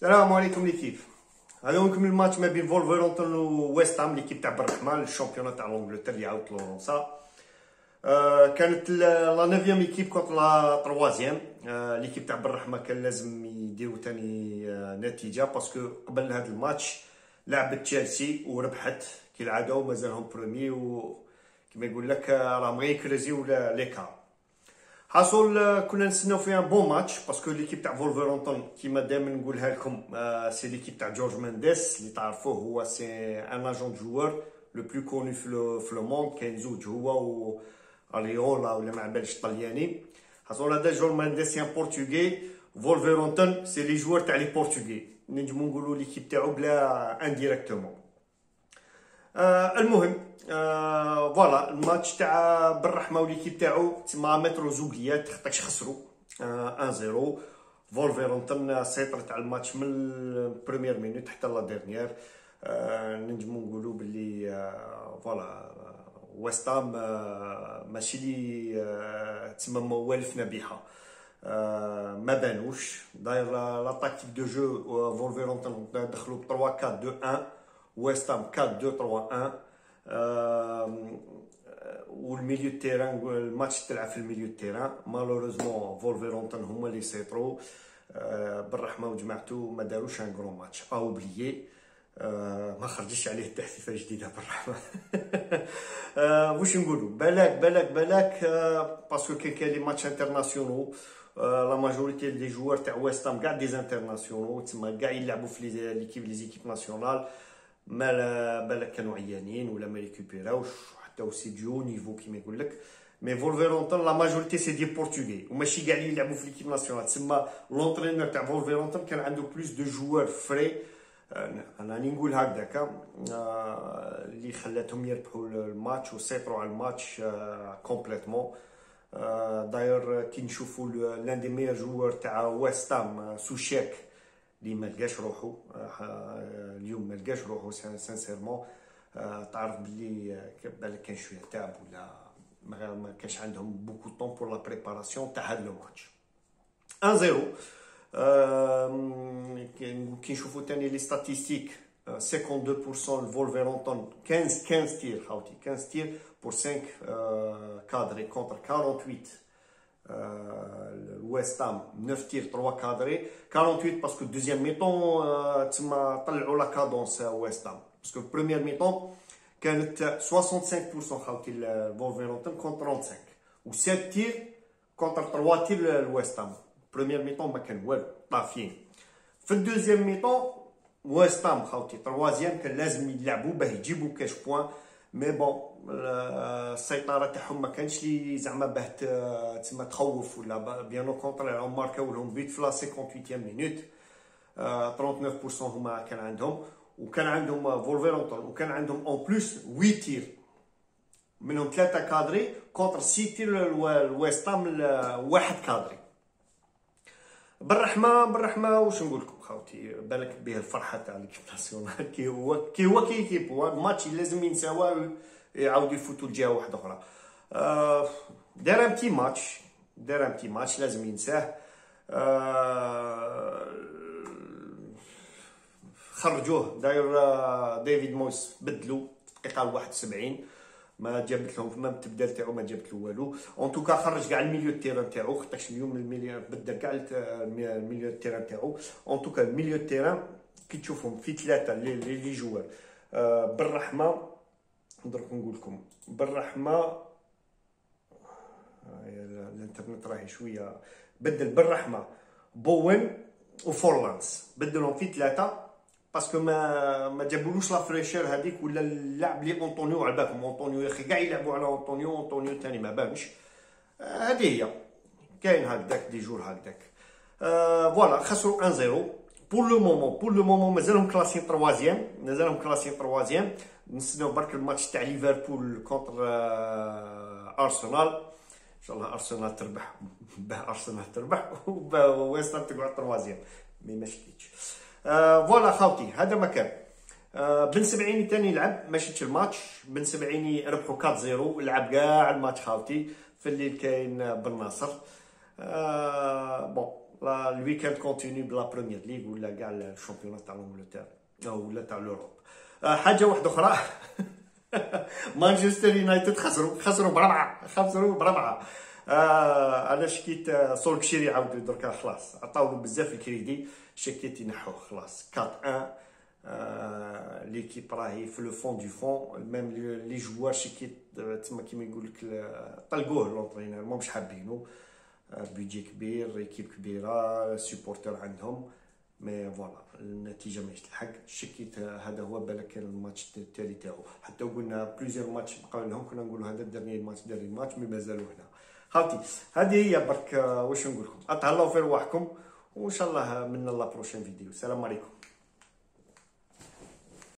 السلام عليكم ليكيب. هذا نكمل الماتش ما بين فولفرهامبتون و ويست هام، ليكيب تاع بالرحمه الشامبيون تاع لونجلتير اللي عاودت لورونسا. كانت لا نوفيام ايكيب كونت لا تروازيام. ليكيب تاع بالرحمه كان لازم يديروا تاني نتيجه باسكو قبل هذا الماتش لعبت تشيلسي وربحت كالعاده ومازالهم برومي، وكما يقول لك راهم غير يكرزيو ليكار. حصل كنا نستناو فيها بون ماتش باسكو ليكيب تاع فولفرهامبتون كيما دائما نقولها لكم سي ليكيب تاع جورج مانديس اللي تعرفوه، هو سي ان اجون جوور لو بلو كوني في لو موند. كاين زوج هو و اريولا ولا ما عبالش طلياني. حصل هذا جورج مانديس ان بورتوغي، فولفرهامبتون سي لي جوور تاع لي بورتوغي، نجمو نقولوا ليكيب تاعو بلا انديريكتومون. المهم فوالا الماتش تاع بالرحمه وليكيب تاعو تما مترو زوجيات خاطرش خسروا 1-0. فولفرهامبتون سيطرت على الماتش من البريمير مينوت حتى لا ديرنيير. نجمو نقولوا باللي فوالا ويست هام ماشي لي تما موالفنا بها، ما بانوش داير لا تاكتيك دو جو. فولفرهامبتون دخلوا ب 3-4-2-1، ويست هام 4-2-3-1. والميليو تيران الماتش تلعب في الميليو تيران. مالوروزمون فولفرهامبتون هما اللي سيطروا. بالرحمه وجماعته ما داروش ان كرون ماتش اوبليي. ما خرجش عليه تحفيفه جديده بالرحمه. واش نقولوا بالك باسكو كاين لي ماتش انترناسيونال. لا ماجوريتي دي جوار تاع ويست هام كاع دي انترناسيونال، تما كاع يلعبوا في ليكيب لي زيكيب ناسيونال. ما بالك كانوا عيانين ولا ما ريكوبيراوش، حتى وسي ديو نيفو كيما يقول لك. مي فولفرهامبتون لا ماجوريتي سي دي بورتوغي وماشي كاع اللي يلعبوا في ليكيب ناسيونال. تسمى لونترينور تاع فولفرهامبتون كان عنده بلوس دو جوار فري. انا راني نقول هكذاك اللي خلاتهم يربحوا الماتش وسيطروا على الماتش كومبليتمون. داير كي نشوفوا لان دي ميور جوار تاع ويست هام سوشيك اللي ما لقاش روحو اليوم، ما لقاش روحو سانسيرمون. تعرف بلي بالك كان شويه تعب ولا ما كانش عندهم بوكو طون بور لا بريباراسيون تاع هذا لو ماتش. 1-0. كي نشوفوا ثاني لي ستاتيستيك 52% لفولفرهامبتون، 15 تير خاوتي، 15 تير بور 5 كادري كونتر 48 الويست هام 9 تير 3 كادري. 48 باسكو دوزيام ميطون تما طلعوا لا كادونس ويست هام، باسكو بريمير ميطون كانت 65% خاوتي فولفرهامبتون كونتر 35 و 7 تير كونتر 3 تير الويست هام. بريمير ميطون ما كان والو طافيين. في الدوزيام ميطون ويست هام خاوتي تروازيام كان لازم يلعبوا باه يجيبوا كاش بوان، مي بون السيطره تاعهم ما كانش لي زعما باه تسمى تخوف ولا بيانو كونتر. راهم ماركاو لهم بيت في لا 58 مينوت. 39% هما كان عندهم، وكان عندهم فولفرهامبتون وكان عندهم اون بلوس 8 تير منهم 3 كادري كونتر 6 تير الويست هام 1 كادري. بالرحمه واش نقول لكم خاوتي، بالك به الفرحه تاع ليكيب ناسيونال كي هو كيكيب. هو الماتش لازم ينساوه يعاودوا يفوتوا الجهه واحده اخرى. دار ان بتي ماتش لازم ينساه. خرجوه داير ديفيد مويس بدلو في الدقيقه 71، ما جابت لهم ما التبدال تاعو ما جابت له والو. اون توكا خرج كاع الميليو تيران تاعو، خاطرش اليوم الميليو بدل كاع الميليو تيران تاعو. اون توكا الميليو تيران كي تشوفهم في ثلاثه لي جوار. بالرحمه درك نقول لكم بالرحمه الانترنت راهي شويه. بدل بالرحمه بوين وفورلانس، بدلهم في ثلاثه باسكو ما جابولوش لا فريشير هذيك ولا اللاعب اللي اونطونيو على بالكم. اونطونيو يا اخي كاع يلعبوا على اونطونيو ثاني ما بانش. هذه هي كاين هكذاك دي جور هكذاك. فوالا خسروا 1-0 بور لو مومون مازالهم كلاسين تروازيام. نستناو برك الماتش تاع ليفربول كونتر ارسنال. ان شاء الله ارسنال تربح، ارسنال تربح وويست هام تقعد تروازيام، مي ما شكيتش. فوالا خاوتي هذا ما كان. بن سبعيني تاني لعب ما شفتش الماتش. بن سبعيني ربحوا 4-0، لعب كاع الماتش خاوتي. في الليل كاين بالناصر. بون الويكاند كونتيني بلا بريمير ليغ ولا كاع الشامبيونات تاع انجلترا ولا تاع لوروب. حاجه واحده اخرى مانشستر يونايتد خسروا بربعه. انا شكيت سولكشير يعاودوا دركا خلاص عطاو له بزاف الكريدي، شكيت ينحوه خلاص 4-1. ليكيب راهي في لو فون دو فون، ميم لي جوار شكيت تما كيما يقول لك طلقوه لونطرينور ماهمش حابينو. بيجي كبير، ايكيب كبيره، سيبورتر عندهم، مي فوالا النتيجه ماهيش تلحق. شكيت هذا هو بالك الماتش التالي تاعو، حتى قلنا بليزيور ماتش بقاو لهم كنا نقولوا هذا الدرني ماتش مي مازالوا هنا. خاوتي هذه هي برك واش نقول لكم، اتهلاو في رواحكم وان شاء الله من لا بروشين فيديو. السلام عليكم.